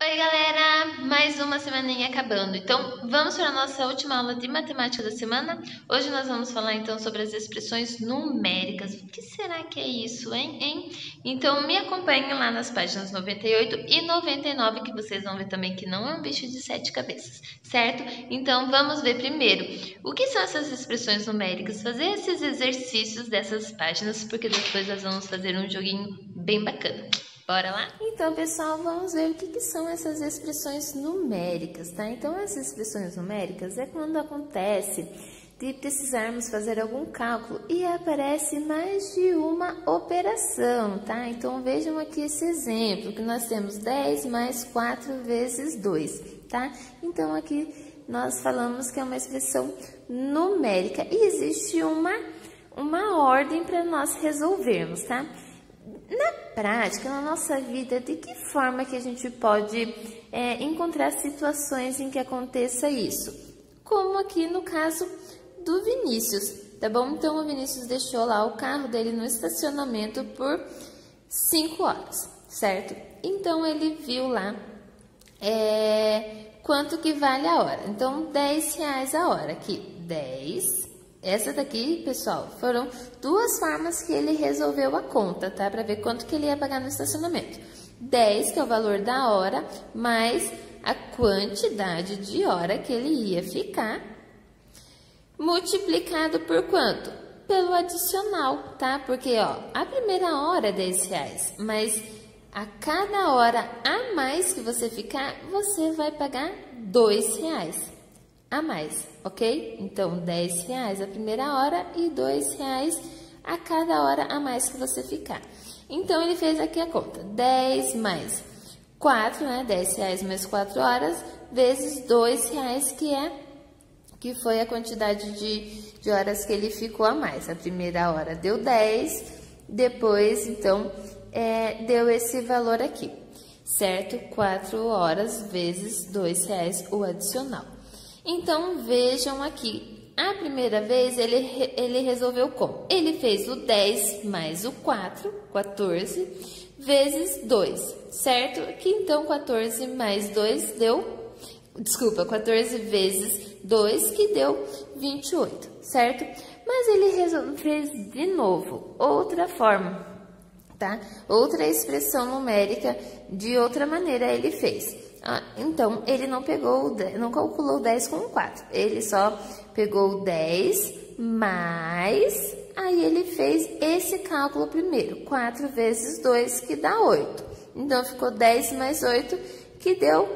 Oi, galera! Mais uma semaninha acabando. Então, vamos para a nossa última aula de matemática da semana. Hoje nós vamos falar então sobre as expressões numéricas. O que será que é isso, hein? Então, me acompanhem lá nas páginas 98 e 99, que vocês vão ver também que não é um bicho de 7 cabeças, certo? Então, vamos ver primeiro o que são essas expressões numéricas, fazer esses exercícios dessas páginas, porque depois nós vamos fazer um joguinho bem bacana. Bora lá? Então, pessoal, vamos ver o que são essas expressões numéricas, tá? Então, as expressões numéricas é quando acontece de precisarmos fazer algum cálculo e aparece mais de uma operação, tá? Então, vejam aqui esse exemplo, que nós temos 10 mais 4 vezes 2, tá? Então, aqui nós falamos que é uma expressão numérica e existe uma ordem para nós resolvermos, tá? Na prática, na nossa vida, de que forma que a gente pode encontrar situações em que aconteça isso? Como aqui no caso do Vinícius, tá bom? Então, o Vinícius deixou lá o carro dele no estacionamento por 5 horas, certo? Então, ele viu lá quanto que vale a hora. Então, R$10 a hora. Aqui, 10. Essa daqui, pessoal, foram duas formas que ele resolveu a conta, tá? Para ver quanto que ele ia pagar no estacionamento. 10, que é o valor da hora, mais a quantidade de hora que ele ia ficar, multiplicado por quanto? Pelo adicional, tá? Porque, ó, a primeira hora é R$10, mas a cada hora a mais que você ficar, você vai pagar R$2 a mais, ok? Então, R$10 a primeira hora e R$2 a cada hora a mais que você ficar. Então, ele fez aqui a conta. 10 mais 4, né? R$10 mais 4 horas, vezes R$2, que foi a quantidade de horas que ele ficou a mais. A primeira hora deu 10, depois, então, deu esse valor aqui, certo? 4 horas vezes R$2 o adicional. Então, vejam aqui, a primeira vez ele resolveu como? Ele fez o 10 mais o 4, 14, vezes 2, certo? Que então 14 mais 2 deu, 14 vezes 2, que deu 28, certo? Mas ele fez de novo, outra forma, tá? Outra expressão numérica, de outra maneira ele fez. Então, ele não calculou 10 com 4, ele só pegou 10 mais, aí ele fez esse cálculo primeiro, 4 vezes 2, que dá 8. Então, ficou 10 mais 8, que deu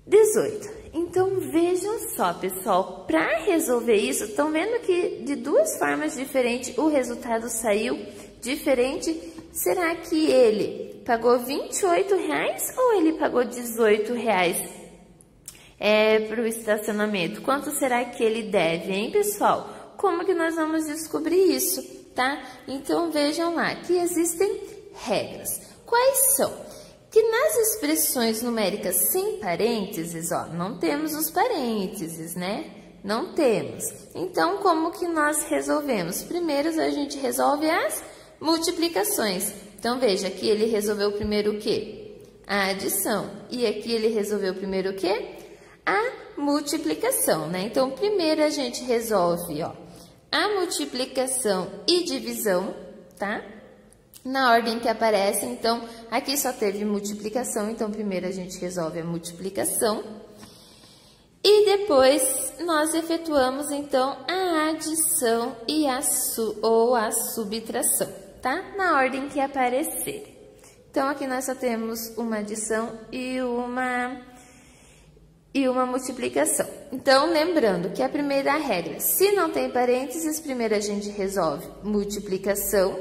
18. Então, vejam só, pessoal, para resolver isso, estão vendo que de duas formas diferentes o resultado saiu diferente? Será que ele pagou R$28 ou ele pagou R$18 para o estacionamento? Quanto será que ele deve, hein, pessoal? Como que nós vamos descobrir isso, tá? Então, vejam lá que existem regras. Quais são? Que nas expressões numéricas sem parênteses, ó, não temos os parênteses, né? Não temos. Então, como que nós resolvemos? Primeiro, a gente resolve as multiplicações. Então, veja, aqui ele resolveu primeiro o quê? A adição. E aqui ele resolveu primeiro o quê? A multiplicação, né? Então, primeiro a gente resolve, ó, a multiplicação e divisão, tá? Na ordem que aparece, então, aqui só teve multiplicação, então, primeiro a gente resolve a multiplicação. E depois, nós efetuamos, então, a adição e a subtração, tá? Na ordem que aparecer. Então, aqui nós só temos uma adição e uma multiplicação. Então, lembrando que a primeira regra, se não tem parênteses, primeiro a gente resolve multiplicação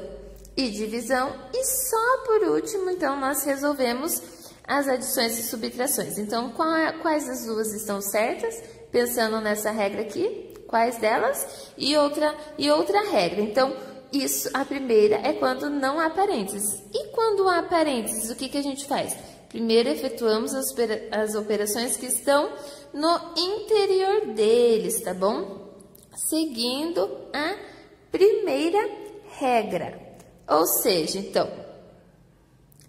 e divisão, e só por último, então, nós resolvemos as adições e subtrações. Então, quais das duas estão certas? Pensando nessa regra aqui, quais delas? E outra regra. Então, isso, a primeira é quando não há parênteses. E quando há parênteses, o que a gente faz? Primeiro, efetuamos as operações que estão no interior deles, tá bom? Seguindo a primeira regra. Ou seja, então,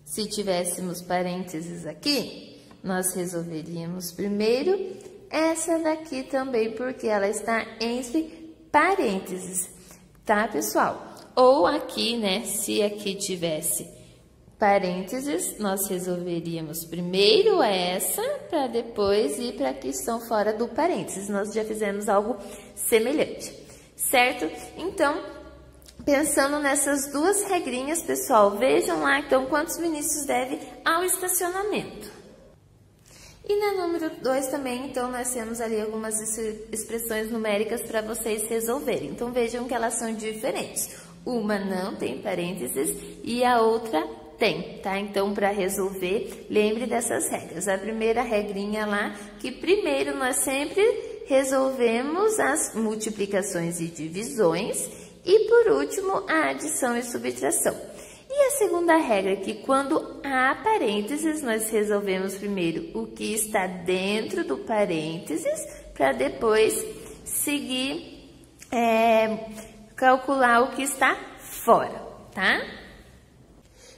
se tivéssemos parênteses aqui, nós resolveríamos primeiro essa daqui também, porque ela está entre parênteses, tá, pessoal? Ou aqui, né, se aqui tivesse parênteses, nós resolveríamos primeiro essa, para depois ir para a questão fora do parênteses. Nós já fizemos algo semelhante, certo? Então, pensando nessas duas regrinhas, pessoal, vejam lá, então, quantos Vinícius deve ao estacionamento. E na número 2 também, então, nós temos ali algumas expressões numéricas para vocês resolverem. Então, vejam que elas são diferentes. Uma não tem parênteses e a outra tem, tá? Então, para resolver, lembre dessas regras. A primeira regrinha lá, que primeiro nós sempre resolvemos as multiplicações e divisões e, por último, a adição e subtração. E a segunda regra, que quando há parênteses, nós resolvemos primeiro o que está dentro do parênteses, para depois seguir, calcular o que está fora, tá?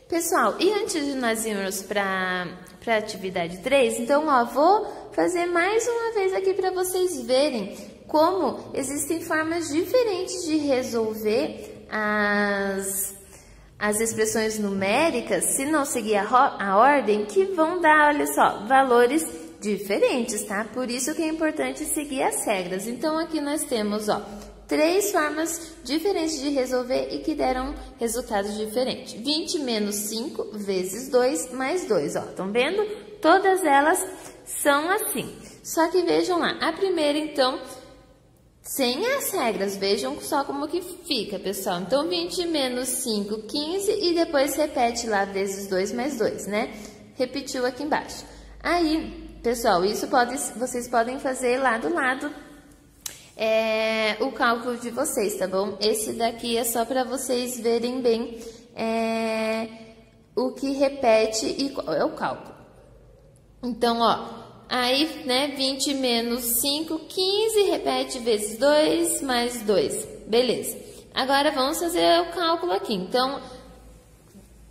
Pessoal, e antes de nós irmos para a atividade 3, então, ó, vou fazer mais uma vez aqui para vocês verem como existem formas diferentes de resolver as expressões numéricas, se não seguir a ordem, que vão dar, olha só, valores diferentes, tá? Por isso que é importante seguir as regras. Então, aqui nós temos, ó, 3 formas diferentes de resolver e que deram resultados diferentes. 20 menos 5 vezes 2 mais 2, ó. Estão vendo? Todas elas são assim. Só que vejam lá, a primeira, então, sem as regras, vejam só como que fica, pessoal. Então, 20 menos 5, 15 e depois repete lá vezes 2 mais 2, né? Repetiu aqui embaixo. Aí, pessoal, isso vocês podem fazer lá do lado o cálculo de vocês, tá bom? Esse daqui é só para vocês verem bem o que repete e qual é o cálculo. Então, ó, aí, né, 20 menos 5, 15, repete vezes 2 mais 2. Beleza. Agora, vamos fazer o cálculo aqui. Então,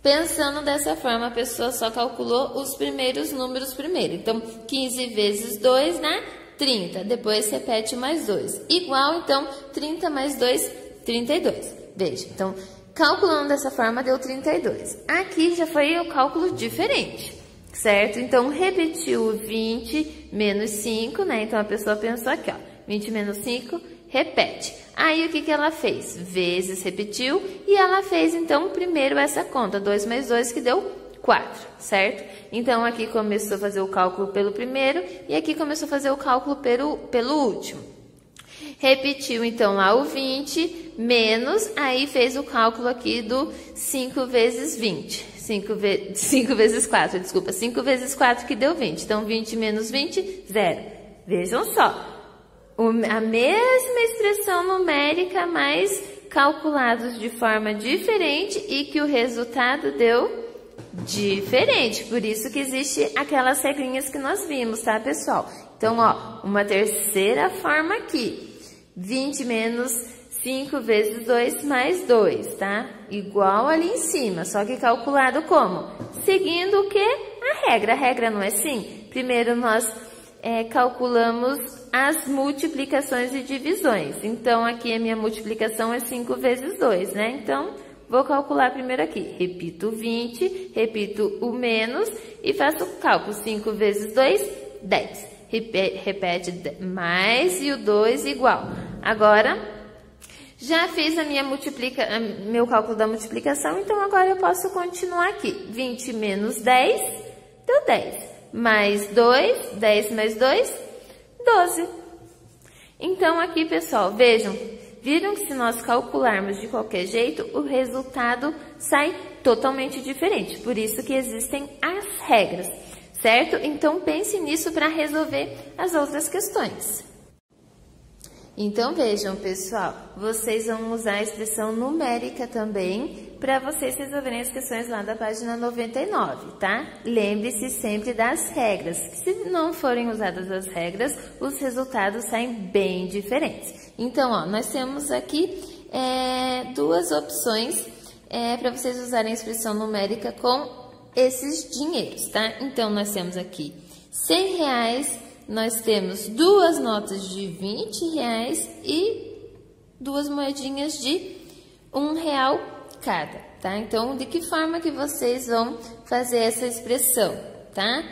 pensando dessa forma, a pessoa só calculou os primeiros números primeiro. Então, 15 vezes 2, né? 30, depois repete mais 2. Igual, então, 30 mais 2, 32. Veja, então, calculando dessa forma, deu 32. Aqui já foi o cálculo diferente, certo? Então, repetiu 20 menos 5, né? Então, a pessoa pensou aqui, ó, 20 menos 5, repete. Aí, o que ela fez? Vezes, repetiu, e ela fez, então, primeiro essa conta, 2 mais 2, que deu 4, certo? Então, aqui começou a fazer o cálculo pelo primeiro e aqui começou a fazer o cálculo pelo último. Repetiu, então, lá o 20 menos, aí fez o cálculo aqui do 5 vezes 20. 5 vezes 4, desculpa, 5 vezes 4 que deu 20. Então, 20 menos 20, 0. Vejam só, a mesma expressão numérica, mas calculados de forma diferente e que o resultado deu diferente, por isso que existe aquelas regrinhas que nós vimos, tá, pessoal? Então, ó, uma terceira forma aqui, 20 menos 5 vezes 2 mais 2, tá? Igual ali em cima, só que calculado como? Seguindo o que? A regra não é assim? Primeiro nós calculamos as multiplicações e divisões, então aqui a minha multiplicação é 5 vezes 2, né? Então, vou calcular primeiro aqui, repito 20, repito o menos e faço o cálculo, 5 vezes 2, 10. Repete mais e o 2 igual. Agora, já fiz meu cálculo da multiplicação, então agora eu posso continuar aqui. 20 menos 10, deu 10. Mais 2, 10 mais 2, 12. Então aqui, pessoal, vejam. Viram que se nós calcularmos de qualquer jeito, o resultado sai totalmente diferente. Por isso que existem as regras, certo? Então, pense nisso para resolver as outras questões. Então, vejam, pessoal, vocês vão usar a expressão numérica também para vocês resolverem as questões lá da página 99, tá? Lembre-se sempre das regras. Se não forem usadas as regras, os resultados saem bem diferentes. Então, ó, nós temos aqui duas opções para vocês usarem a expressão numérica com esses dinheiros, tá? Então, nós temos aqui R$100, nós temos duas notas de R$20 e duas moedinhas de R$1 cada, tá? Então, de que forma que vocês vão fazer essa expressão, tá?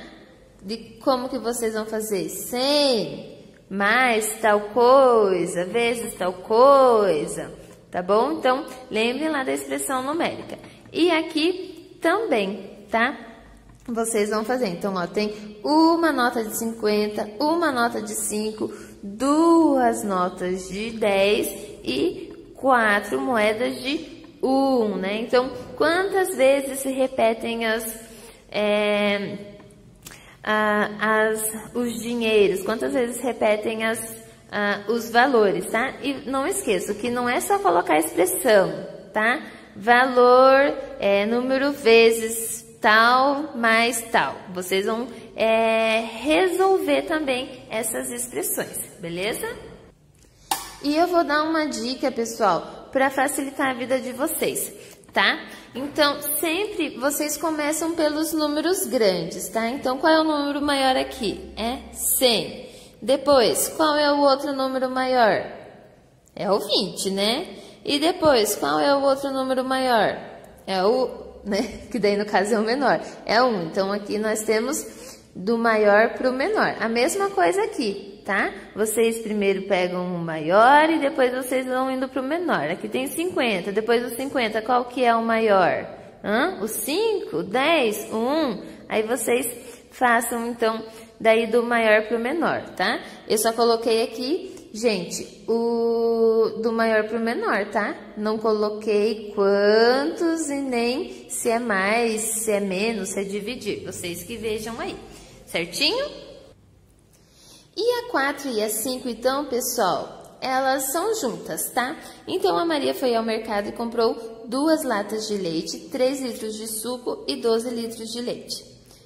De como que vocês vão fazer? 100 mais tal coisa, vezes tal coisa, tá bom? Então, lembrem lá da expressão numérica. E aqui também, tá? Vocês vão fazer. Então, ó, tem uma nota de 50, uma nota de 5, duas notas de 10 e 4 moedas de 1, né? Então, quantas vezes se repetem os dinheiros? Quantas vezes repetem os valores, tá? E não esqueça que não é só colocar a expressão, tá? Valor é número vezes tal mais tal. Vocês vão resolver também essas expressões, beleza? E eu vou dar uma dica, pessoal, para facilitar a vida de vocês, tá? Então, sempre vocês começam pelos números grandes, tá? Então, qual é o número maior aqui? É 100. Depois, qual é o outro número maior? É o 20, né? E depois, qual é o outro número maior? É o, né? Que daí no caso é o menor. É 1. Então, aqui nós temos do maior para o menor. A mesma coisa aqui, tá? Vocês primeiro pegam o maior e depois vocês vão indo para o menor. Aqui tem 50. Depois do 50, qual que é o maior? O 5, o 10, o 1. Aí vocês façam, então, daí do maior para o menor, tá? Eu só coloquei aqui, gente, o do maior para o menor, tá? Não coloquei quantos e nem se é mais, se é menos, se é dividir. Vocês que vejam aí, certinho? E a 4 e a 5, então, pessoal, elas são juntas, tá? Então, a Maria foi ao mercado e comprou 2 latas de leite, 3 litros de suco e 12 litros de leite,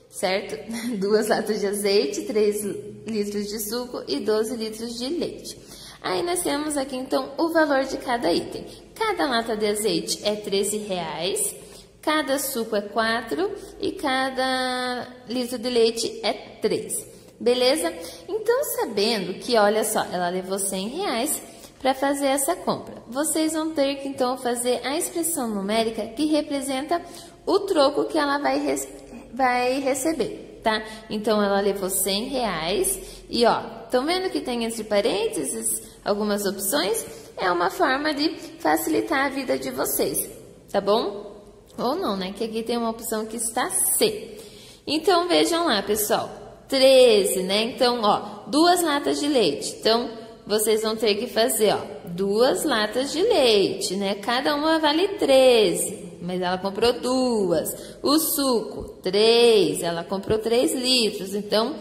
certo? 2 latas de azeite, 3 litros de suco e 12 litros de leite. Aí, nós temos aqui, então, o valor de cada item. Cada lata de azeite é R$13, cada suco é 4 e cada litro de leite é 3. Beleza? Então, sabendo que, olha só, ela levou R$100 para fazer essa compra. Vocês vão ter que, então, fazer a expressão numérica que representa o troco que ela vai receber, tá? Então, ela levou R$100 e, ó, estão vendo que tem entre parênteses algumas opções? É uma forma de facilitar a vida de vocês, tá bom? Ou não, né? Que aqui tem uma opção que está C. Então, vejam lá, pessoal. 13, né? Então, ó, 2 latas de leite. Então, vocês vão ter que fazer, ó, 2 latas de leite, né? Cada uma vale 13, mas ela comprou 2. O suco, 3, ela comprou 3 litros. Então,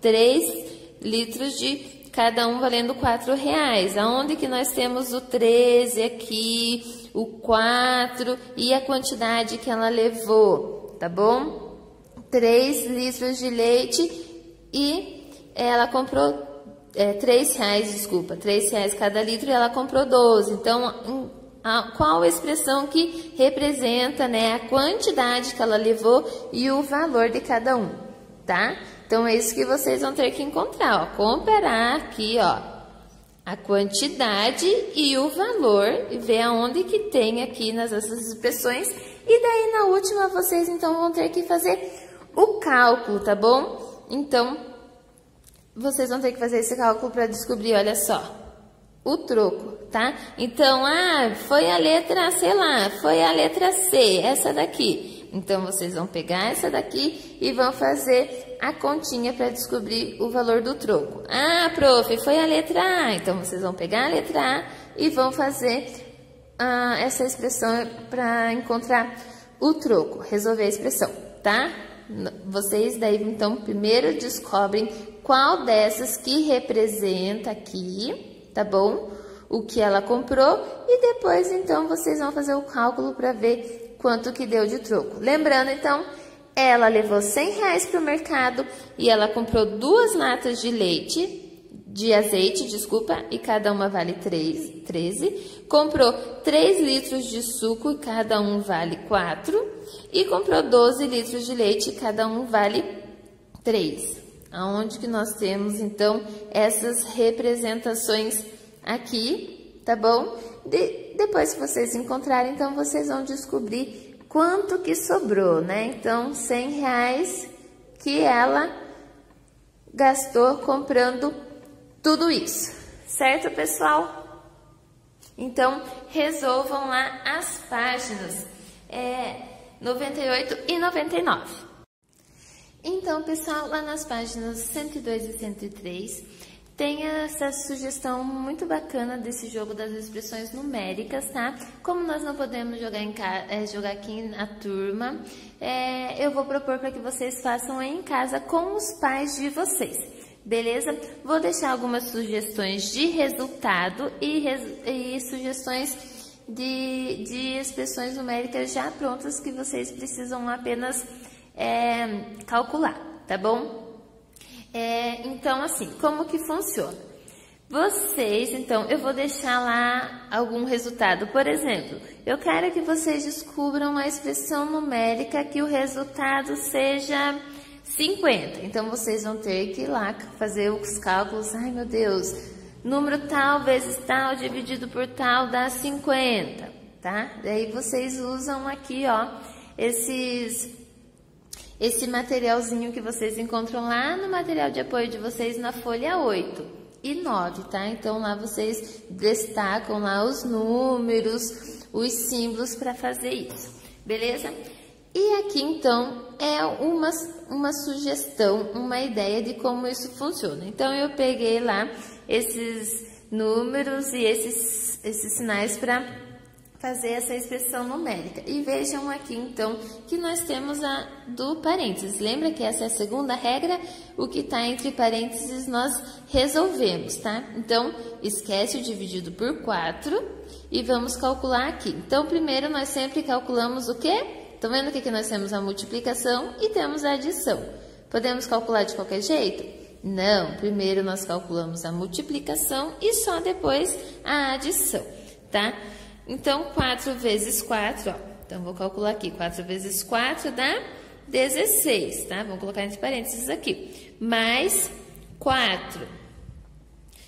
3 litros de cada um valendo R$4. Aonde que nós temos o 13 aqui, o 4 e a quantidade que ela levou, tá bom? 3 litros de leite e ela comprou R$3, desculpa, R$3 cada litro e ela comprou 12. Então, qual a expressão que representa, né, a quantidade que ela levou e o valor de cada um, tá? Então, é isso que vocês vão ter que encontrar, ó. Comparar aqui, ó, a quantidade e o valor e ver aonde que tem aqui nessas expressões. E daí, na última, vocês, então, vão ter que fazer o cálculo, tá bom? Então, vocês vão ter que fazer esse cálculo para descobrir, olha só, o troco, tá? Então, foi a letra, sei lá, foi a letra C, essa daqui. Então, vocês vão pegar essa daqui e vão fazer a continha para descobrir o valor do troco. Prof, foi a letra A. Então, vocês vão pegar a letra A e vão fazer essa expressão para encontrar o troco, resolver a expressão, tá? Vocês daí, então, primeiro descobrem qual dessas que representa aqui, tá bom? O que ela comprou e depois, então, vocês vão fazer o cálculo para ver quanto que deu de troco. Lembrando, então, ela levou R$100 para o mercado e ela comprou 2 latas de leite, de azeite, desculpa, e cada uma vale 13. Comprou 3 litros de suco e cada um vale 4. E comprou 12 litros de leite e cada um vale 3. aonde que nós temos, então, essas representações aqui, tá bom? Depois que vocês encontrarem, então, vocês vão descobrir quanto que sobrou, né? Então, R$100 que ela gastou comprando tudo isso, certo, pessoal? Então, resolvam lá as páginas 98 e 99. Então, pessoal, lá nas páginas 102 e 103, tem essa sugestão muito bacana desse jogo das expressões numéricas, tá? Como nós não podemos jogar aqui na turma, eu vou propor para que vocês façam aí em casa com os pais de vocês, beleza? Vou deixar algumas sugestões de resultado e sugestões de expressões numéricas já prontas que vocês precisam apenas calcular, tá bom? Então, assim, como que funciona? Vocês, então, eu vou deixar lá algum resultado. Por exemplo, eu quero que vocês descubram a expressão numérica que o resultado seja 50. Então, vocês vão ter que ir lá fazer os cálculos. Ai, meu Deus, número tal vezes tal dividido por tal dá 50, tá? Daí vocês usam aqui, ó, esse materialzinho que vocês encontram lá no material de apoio de vocês na folha 8 e 9, tá? Então, lá vocês destacam lá os números, os símbolos para fazer isso, beleza? E aqui, então, é uma sugestão, uma ideia de como isso funciona. Então, eu peguei lá esses números e esses sinais para fazer essa expressão numérica. E vejam aqui, então, que nós temos a do parênteses. Lembra que essa é a segunda regra? O que está entre parênteses nós resolvemos, tá? Então, esquece o dividido por 4 e vamos calcular aqui. Então, primeiro nós sempre calculamos o quê? Estão vendo que aqui nós temos a multiplicação e temos a adição. Podemos calcular de qualquer jeito? Não, primeiro nós calculamos a multiplicação e só depois a adição, tá? Então, 4 vezes 4, ó. Então, vou calcular aqui. 4 vezes 4 dá 16, tá? Vamos colocar entre parênteses aqui. Mais 4.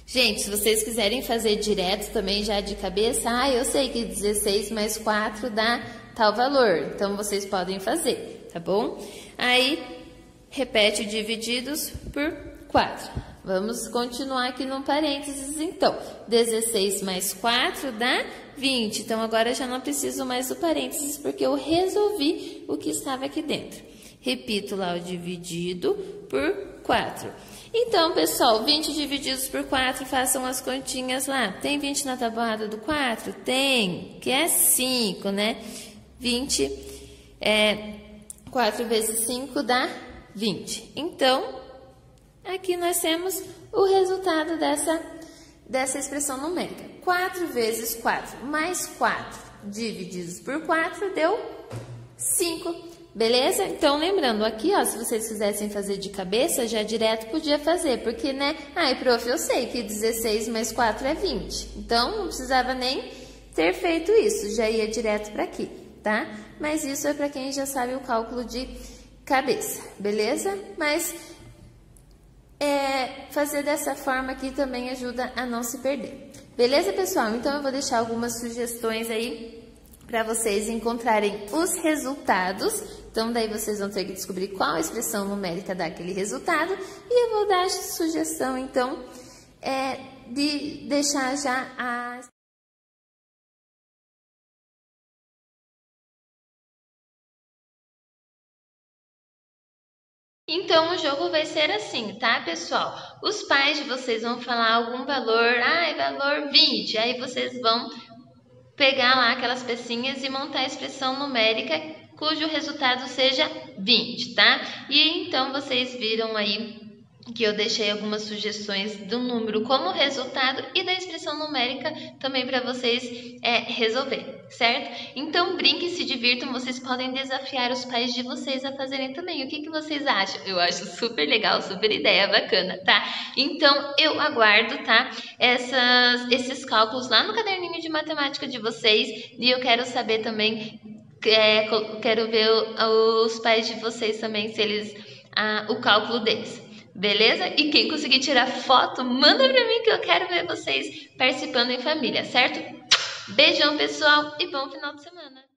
Gente, se vocês quiserem fazer direto também já de cabeça, eu sei que 16 mais 4 dá tal valor. Então, vocês podem fazer, tá bom? Aí, repete divididos por 4. Vamos continuar aqui no parênteses, então. 16 mais 4 dá 20. Então, agora já não preciso mais do parênteses, porque eu resolvi o que estava aqui dentro. Repito lá o dividido por 4. Então, pessoal, 20 divididos por 4, façam as continhas lá. Tem 20 na tabuada do 4? Tem, que é 5, né? 20, 4 vezes 5 dá 20. Então, aqui nós temos o resultado dessa expressão numérica. 4 vezes 4 mais 4 divididos por 4 deu 5. Beleza? Então, lembrando aqui, ó, se vocês quisessem fazer de cabeça, já direto podia fazer. Porque, né? Prof, eu sei que 16 mais 4 é 20. Então, não precisava nem ter feito isso. Já ia direto para aqui, tá? Mas isso é para quem já sabe o cálculo de cabeça. Beleza? Mas fazer dessa forma aqui também ajuda a não se perder. Beleza, pessoal? Então, eu vou deixar algumas sugestões aí para vocês encontrarem os resultados. Então, daí vocês vão ter que descobrir qual a expressão numérica dá aquele resultado. E eu vou dar a sugestão, então, de deixar já a... Então, o jogo vai ser assim, tá, pessoal? Os pais de vocês vão falar algum valor, é valor 20. Aí vocês vão pegar lá aquelas pecinhas e montar a expressão numérica cujo resultado seja 20, tá? E então, vocês viram aí que eu deixei algumas sugestões do número como resultado e da expressão numérica também para vocês resolver, certo? Então, brinquem, se divirtam, vocês podem desafiar os pais de vocês a fazerem também. O que vocês acham? Eu acho super legal, super ideia bacana, tá? Então, eu aguardo, tá? Esses cálculos lá no caderninho de matemática de vocês e eu quero saber também, quero ver os pais de vocês também, se eles, o cálculo deles. Beleza? E quem conseguir tirar foto, manda pra mim que eu quero ver vocês participando em família, certo? Beijão, pessoal, e bom final de semana!